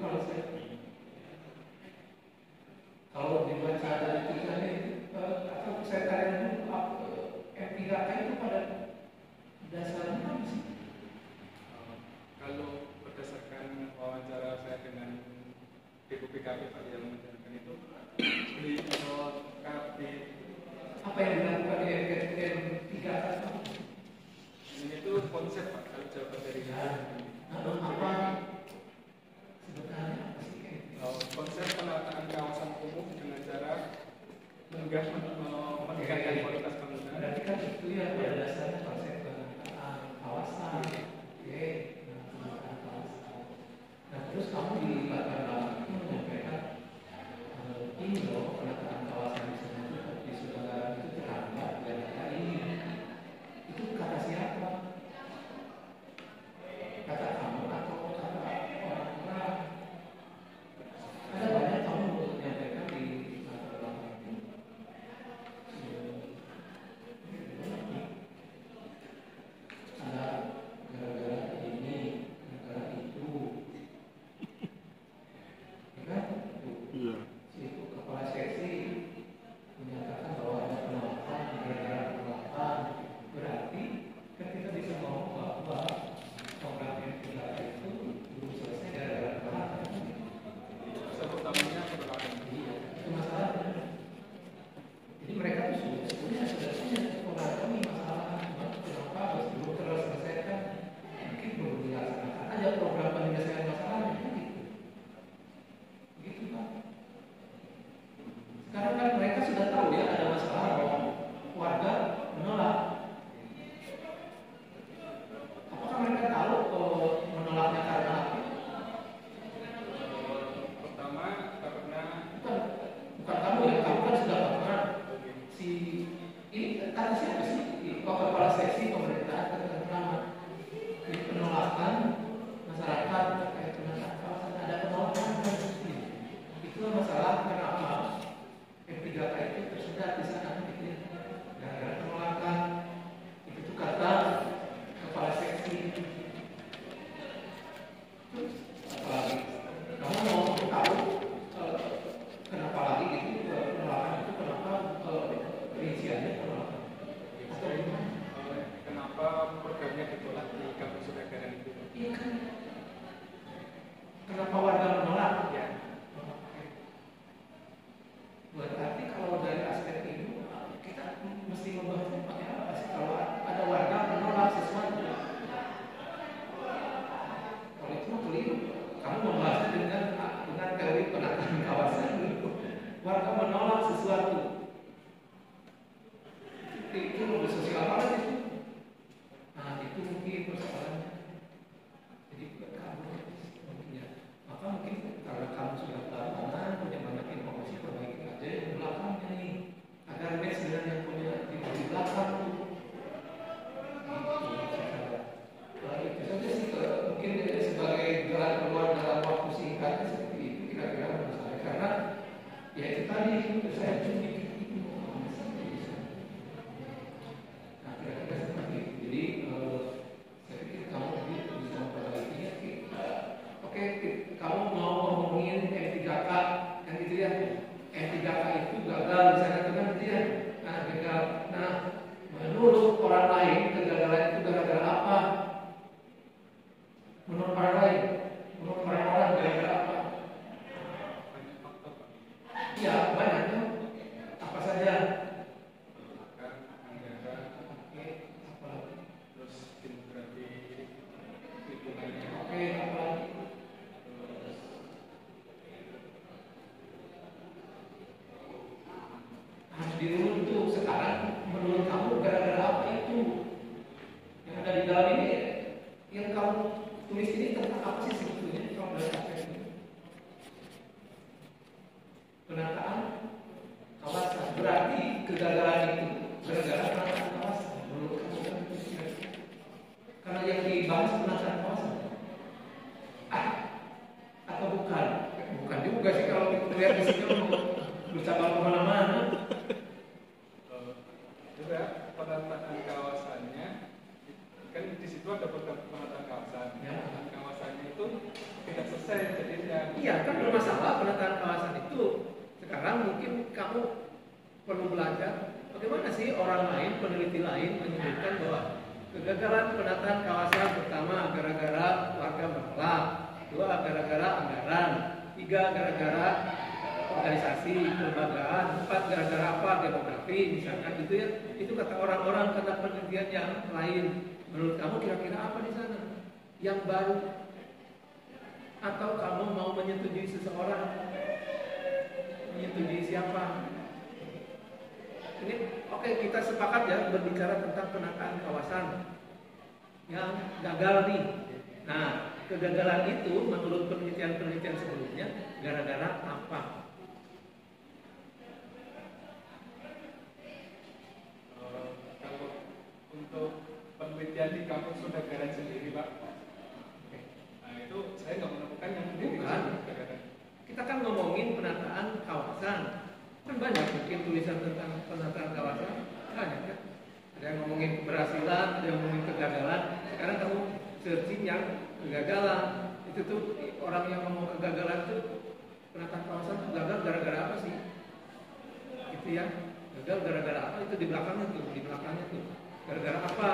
kalau dibaca dari tulisannya atau saya tanya dulu M3K itu pada dasarnya apa sih? Kalau berdasarkan wawancara saya dengan DPPKP Pak yang menjalankan itu di apa yang dilakukan di M3K ini itu konsep Pak kalau jawaban dari apa sebenarnya apa sih konsep penataan kawasan umum dengan cara meningkatkan kualitas bangunan. Berarti kan itu ya pada dasarnya konsep penataan kawasan. Oke, penataan kawasan. Nah terus kamu di latar belakang itu menyampaikan ini loh penataan kawasan di sana itu di Sulawesi itu terhambat gara-gara ini. Itu kata siapa? Kata kamu atau kata orang-orang? Ada banyak kamu untuk menyampaikan di latar belakang itu. Ada gara-gara ini, gara-gara itu. Ya kan? Itu kepala seksi menyatakan bahwa ada penolakan gara-gara penolakan. Berarti ketika bisa ngomong bahwa program yang kita itu belum selesai gara-gara penolakan. Sebut namanya penolakan. Iya, itu masalahnya. Jadi mereka itu sudah punya penolakan ini masalah. Kenapa harus belum terselesaikan? Mungkin belum dilaksanakan aja program penyelesaian masalahnya gitu. Gitu Pak. itu saya cuma itu. Nah, kira-kira seperti itu. Jadi saya pikir kamu bisa memperbaikinya. Oke, kamu mau ngomongin N3K, kan gitu ya? N3K itu gagal di sana kan gitu ya? Nah, gagal. Nah, menurut orang lain kegagalan itu gara-gara apa? Menurut orang lain, menurut orang-orang gara-gara apa? Banyak faktor, Pak. Ya, banyak tuh. Apa saja? Anggaran, Oke, apa lagi? terus demografi, lingkungannya, Oke, apa lagi? terus Harus dirunut itu sekarang menurut kamu gara-gara apa itu? Yang ada di dalam ini, yang kamu tulis ini tentang apa sih sebetulnya? Kalau dari aspek ini, penataan kawasan. Berarti kegagalan itu gara-gara penataan kawasan. Menurut kamu kan itu tidak. Karena yang dibahas penataan kawasan. Atau bukan? Bukan juga sih kalau kita lihat di sini bercabang kemana-mana. juga penataan kawasannya kan di situ ada beberapa penataan kawasan. Ya. Penataan kawasannya itu tidak selesai jadinya. Iya kan bermasalah penataan kawasan itu. Sekarang mungkin kamu perlu belajar bagaimana sih orang lain, peneliti lain menyebutkan bahwa kegagalan penataan kawasan pertama gara-gara warga menolak, dua gara-gara anggaran, tiga gara-gara organisasi, kelembagaan, empat gara-gara apa, demografi, misalkan gitu ya. Itu kata orang-orang, kata penelitian yang lain. Menurut kamu kira-kira apa di sana? Yang baru? Atau kamu mau menyetujui seseorang? Menyetujui siapa? Ini oke, kita sepakat ya berbicara tentang penataan kawasan yang gagal nih. Nah, kegagalan itu menurut penelitian-penelitian sebelumnya gara-gara apa? Kalau untuk penelitian di kampus Sudagaran sendiri, Pak, nah itu saya nggak menemukan yang Bukan. Kita kan ngomongin penataan kawasan. Kan banyak mungkin tulisan tentang penataan kawasan. Banyak kan? Ada yang ngomongin keberhasilan, ada yang ngomongin kegagalan. Sekarang kamu searching yang kegagalan. Itu tuh orang yang ngomong kegagalan tuh penataan kawasan tuh gagal gara-gara apa sih? Gitu ya. Gagal gara-gara apa? Itu di belakangnya tuh, di belakangnya tuh. Gara-gara apa?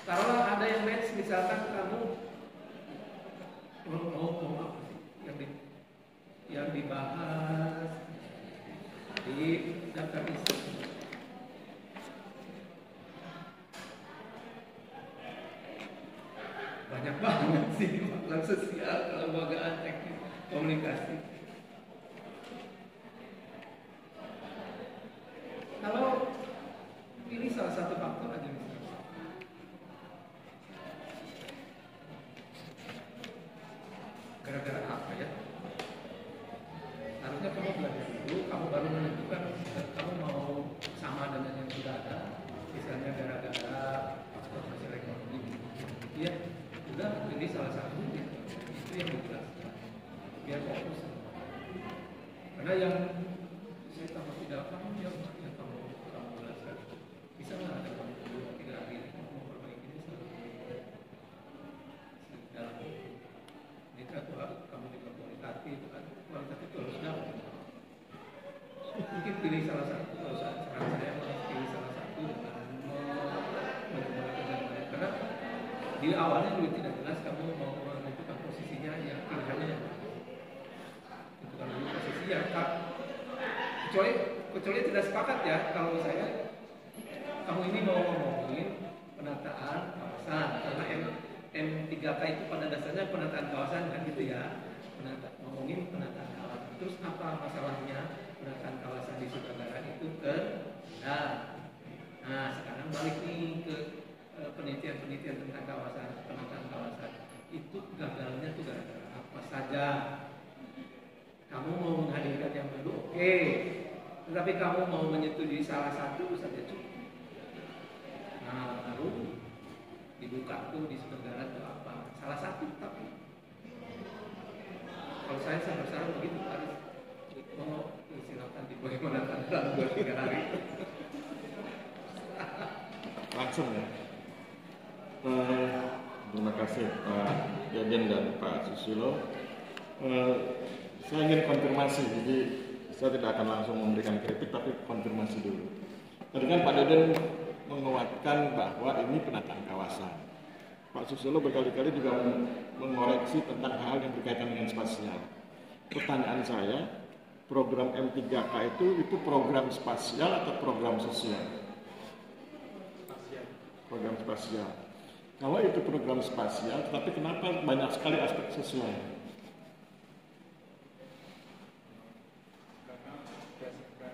Taruhlah ada yang match, misalkan kamu mau apa sih yang dibahas di daftar isi. Banyak banget sih masalah sosial, kelembagaan, teknik, komunikasi. Kalau ini salah satu faktor aja misalnya. Gara-gara apa ya? Harusnya kamu belajar dulu, kamu baru menentukan kamu mau sama dengan yang sudah ada. Misalnya gara-gara faktor sosial ekonomi. Iya, udah ini salah satu itu yang dijelaskan. Biar fokus. Karena yang saya tambah tidak paham yang kamu jelaskan. Bisa nggak ada kamu 2-3 hari ini memperbaiki ini dalam ini kan kamu juga kualitatif kan, kualitatif itu harus dapat. Mungkin pilih salah satu, kalau saran saya malah pilih salah satu dengan menggunakan yang lain. Karena di awalnya dulu tidak jelas kamu mau menentukan posisinya yang pilihannya yang mana. Tentukan dulu posisi yang tak, kecuali tidak sepakat ya. Kalau saya, kamu ini mau ngomongin penataan kawasan karena M3K itu pada dasarnya penataan kawasan kan gitu ya. Ngomongin penataan kawasan. Terus apa masalahnya penataan kawasan di Sudagaran itu nah sekarang balik nih ke penelitian-penelitian tentang kawasan, penataan kawasan. Itu gagalnya tuh gara-gara apa saja? Kamu mau menghadirkan yang baru, oke. Tetapi kamu mau menyetujui salah satu saja cukup. Nah, baru dibuka tuh di Sudagaran itu apa? Salah satu tapi kalau saya bersaran begitu harus Oh, silakan bagaimana tanggal 2-3 hari. Langsung ya. Terima kasih Pak Deden dan Pak Susilo. Saya ingin konfirmasi, jadi saya tidak akan langsung memberikan kritik, tapi konfirmasi dulu. Tadi kan Pak Deden menguatkan bahwa ini penataan kawasan. Pak Susilo berkali-kali juga mengoreksi tentang hal yang berkaitan dengan spasial. Pertanyaan saya, program M3K itu program spasial atau program sosial? Program spasial. Kalau itu program spasial, tetapi kenapa banyak sekali aspek sosial? Karena berdasarkan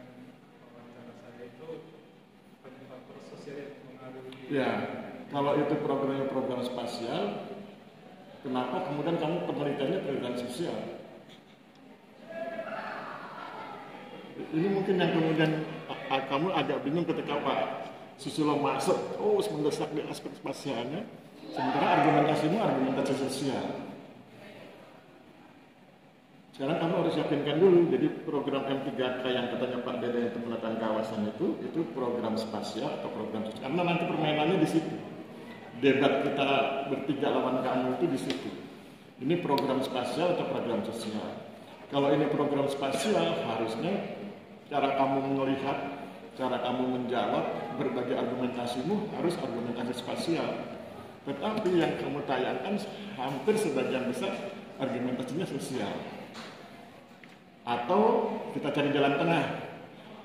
wawancara saya itu banyak faktor sosial yang mengaruhi. Ya, kalau itu programnya program spasial, kenapa kemudian kamu penelitiannya program sosial? Ini mungkin yang kemudian kamu agak bingung ketika Pak Susilo masuk, mendesak di aspek spasialnya, sementara argumentasimu argumentasi sosial. Sekarang kamu harus yakinkan dulu, jadi program M3K yang katanya Pak Deden itu penataan kawasan itu program spasial atau program sosial. Karena nanti permainannya di situ. Debat kita bertiga lawan kamu itu di situ. Ini program spasial atau program sosial. Kalau ini program spasial, harusnya cara kamu melihat, cara kamu menjawab berbagai argumentasimu harus argumentasi spasial. Tetapi yang kamu tayangkan hampir sebagian besar argumentasinya sosial. Atau kita cari jalan tengah.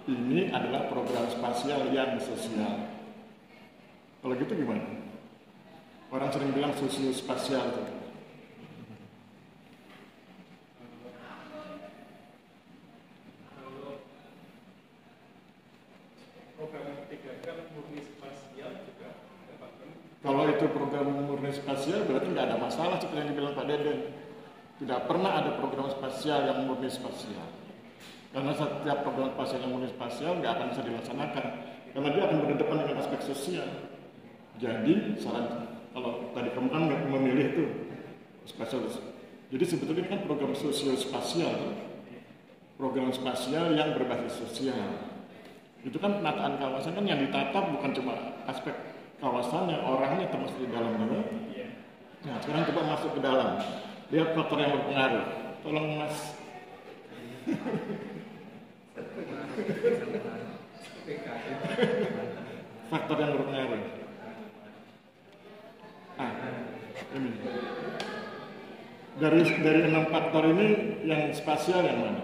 Ini adalah program spasial yang sosial. Kalau gitu gimana? Orang sering bilang sosio-spasial itu. Kalau itu program murni spasial berarti nggak ada masalah seperti yang dibilang Pak Deden. Tidak pernah ada program spasial yang murni spasial. Karena setiap program spasial yang murni spasial nggak akan bisa dilaksanakan. Karena dia akan berhadapan dengan aspek sosial. Jadi kalau tadi kamu kan memilih itu spasial. Jadi sebetulnya ini kan program sosio-spasial. Program spasial yang berbasis sosial. Itu kan penataan kawasan kan yang ditata bukan cuma aspek kawasannya, orangnya termasuk di dalamnya. Nah, sekarang coba masuk ke dalam. Lihat faktor yang berpengaruh. Tolong Mas. Faktor yang berpengaruh. Ini. Dari 6 faktor ini yang spasial yang mana?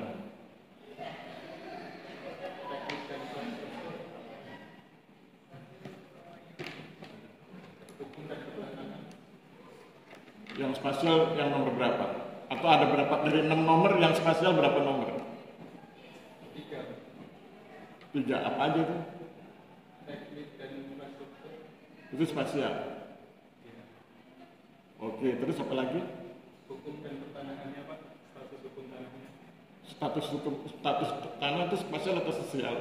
Yang spasial yang nomor berapa? Atau ada berapa dari 6 nomor yang spasial berapa nomor? 3. Apa aja itu? Teknik dan infrastruktur. Itu spasial. Oke, terus apa lagi? Hukum dan pertanahannya Pak, status hukum tanahnya. Status tanah itu spasial atau sosial?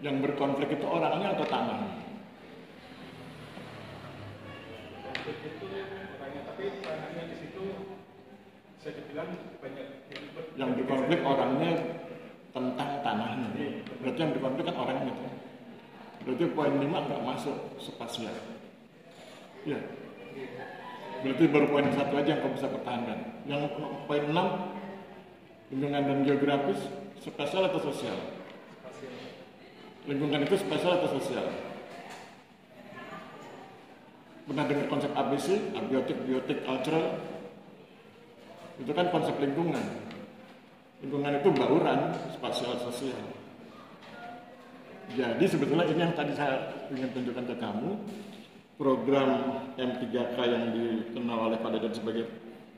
Yang berkonflik itu orangnya atau tanahnya? Itu orangnya, tapi tanahnya di situ bisa dibilang banyak yang berkonflik orangnya tentang tanahnya. Berarti yang berkonflik kan orangnya itu. Berarti poin 5 nggak masuk spasial. Ya. Berarti baru poin 1 aja yang kamu bisa pertahankan. Yang poin 6 lingkungan dan geografis spasial atau sosial? spasial. Lingkungan itu spasial atau sosial? Pernah dengar konsep ABC, abiotik, biotik, cultural? Itu kan konsep lingkungan. Lingkungan itu bauran, spasial, sosial. Jadi sebetulnya ini yang tadi saya ingin tunjukkan ke kamu. Program M3K yang dikenal oleh Pak Deden sebagai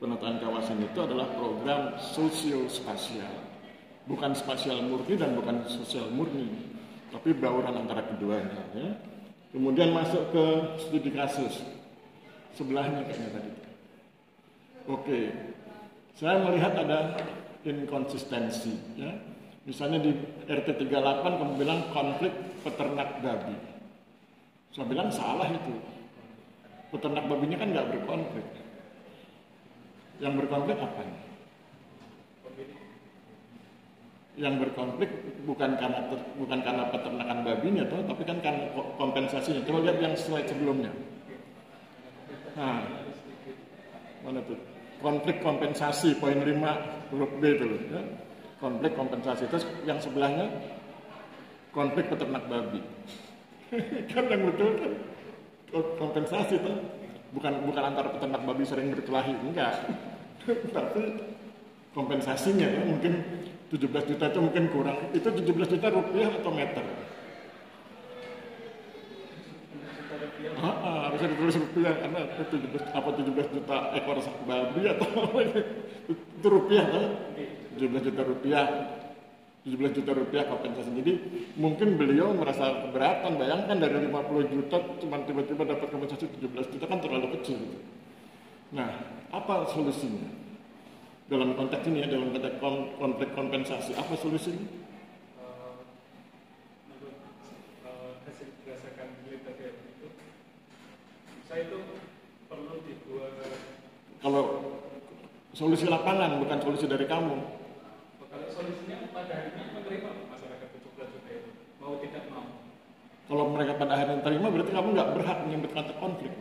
penataan kawasan itu adalah program sosio-spasial. Bukan spasial murni dan bukan sosial murni. Tapi bauran antara keduanya. Ya. Kemudian masuk ke studi kasus. Sebelahnya kayaknya tadi. Oke. Saya melihat ada inkonsistensi. Ya. Misalnya di RT 38 kamu bilang konflik peternak babi. Saya bilang salah itu. Peternak babinya kan nggak berkonflik. Yang berkonflik apa? yang berkonflik bukan karena peternakan babinya toh, tapi kan karena kompensasinya. Coba lihat yang slide sebelumnya. Nah, mana tuh? Konflik kompensasi poin 5 huruf B itu loh. Ya. Konflik kompensasi. Terus yang sebelahnya konflik peternak babi. Kan yang betul kan kompensasi tuh. Bukan antara peternak babi sering berkelahi, enggak. Tapi kompensasinya ya, mungkin 17 juta itu mungkin kurang. Itu 17 juta rupiah atau meter? Harusnya ditulis rupiah karena itu 17 juta ekor babi atau apa itu rupiah kan? 17 juta rupiah. 17 juta rupiah kompensasi. Jadi mungkin beliau merasa keberatan. Bayangkan dari 50 juta cuma tiba-tiba dapat kompensasi 17 juta kan terlalu kecil. Nah, apa solusinya? Dalam konteks ini ya, dalam konteks konflik kompensasi, apa solusinya? Menurut hasil berdasarkan penelitian itu, saya itu perlu dibuat. Kalau solusi lapangan bukan solusi dari kamu. Kalau solusinya pada akhirnya menerima masyarakat 17 juta itu, mau tidak mau. Kalau mereka pada akhirnya terima, berarti kamu nggak berhak menyebut kata konflik.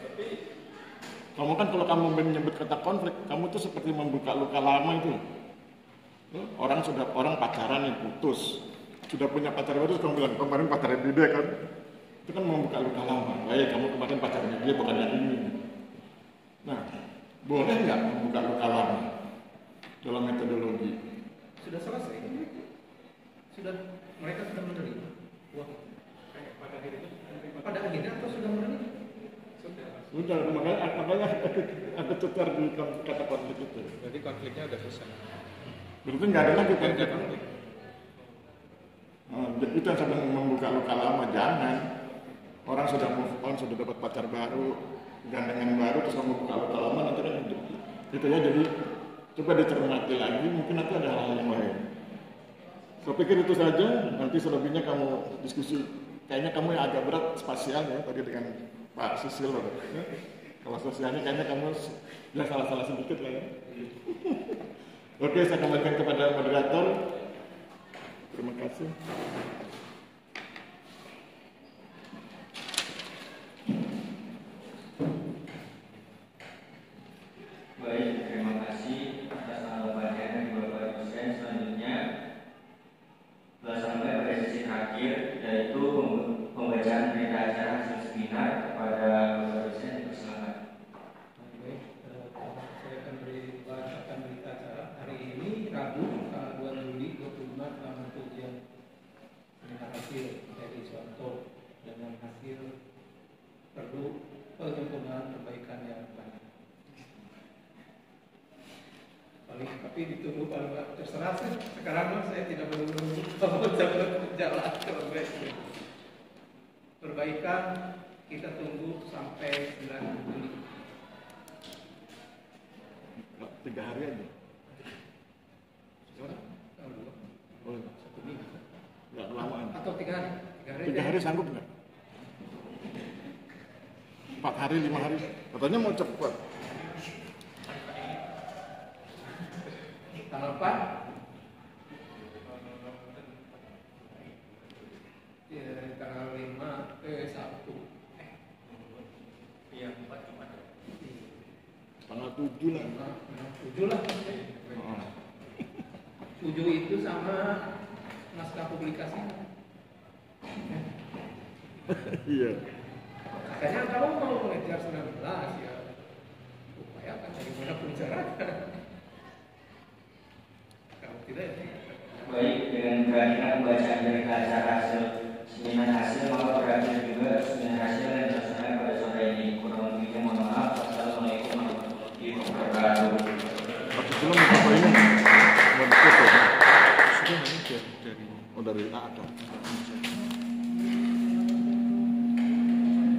Tapi kamu kan kalau kamu menyebut kata konflik, kamu tuh seperti membuka luka lama itu. Orang pacaran yang putus, sudah punya pacar baru, kamu bilang kemarin pacarnya dia kan, itu kan membuka luka lama. Baik, kamu kemarin pacarnya dia bukan yang ini. Nah, boleh nggak membuka luka lama dalam metodologi? Sudah selesai. Mereka sudah menerima uang. Pada akhirnya atau sudah menerima? Sudah, makanya ada cetar di kata konflik itu. Berarti konfliknya udah selesai. Berarti nggak ada lagi konflik. Itu yang sedang membuka luka lama, jangan. Orang sudah move on, sudah dapat pacar baru, gandengan baru, terus kamu buka luka lama, nanti kan itu ya. Jadi coba dicermati lagi, mungkin nanti ada hal-hal yang lain. Saya pikir itu saja, nanti selebihnya kamu diskusi. Kayaknya kamu yang agak berat spasialnya tadi dengan Pak Sisil. Ya. Kalau sosialnya kayaknya kamu ya salah-salah sedikit lah ya. Oke, saya kembalikan kepada moderator. Terima kasih. Baik, terima kasih atas tanggapannya dari Bapak dosen. Selanjutnya telah sampai pada sesi terakhir, yaitu pembacaan berita acara hasil seminar kepada Bapak dosen. Silakan. Baik, saya akan bacakan berita acara hari ini Rabu tanggal 2 Juli 2025 tentang ujian seminar hasil dari Suwanto dengan hasil perlu penyempurnaan perbaikan yang banyak. Tapi ditunggu Pak, terserah sih. Sekarang saya tidak menunggu jalan perbaikan kita tunggu sampai 9 Juli. 3 hari aja. Oh, 1 minggu. nggak kelamaan. Atau 3 hari. 3 hari sanggup nggak? 4 hari, 5 hari. Katanya mau cepat. Tanggal 4 tanggal 5 Sabtu. Iya, 4 Tanggal 7 lah. 7 lah. 7 itu sama naskah publikasi. Iya. Katanya kamu mau mengejar 19 ya. Upayakan dari mana pun caranya. Kalau tidak ya. Baik, dengan berakhirnya pembacaan berita acara hasil seminar hasil, maka berakhir juga seminar hasil yang dilaksanakan pada sore ini. Kurang lebihnya mohon maaf. Wassalamualaikum warahmatullahi wabarakatuh. Sebelum apa ini mau ditutup? Sudah dari ada.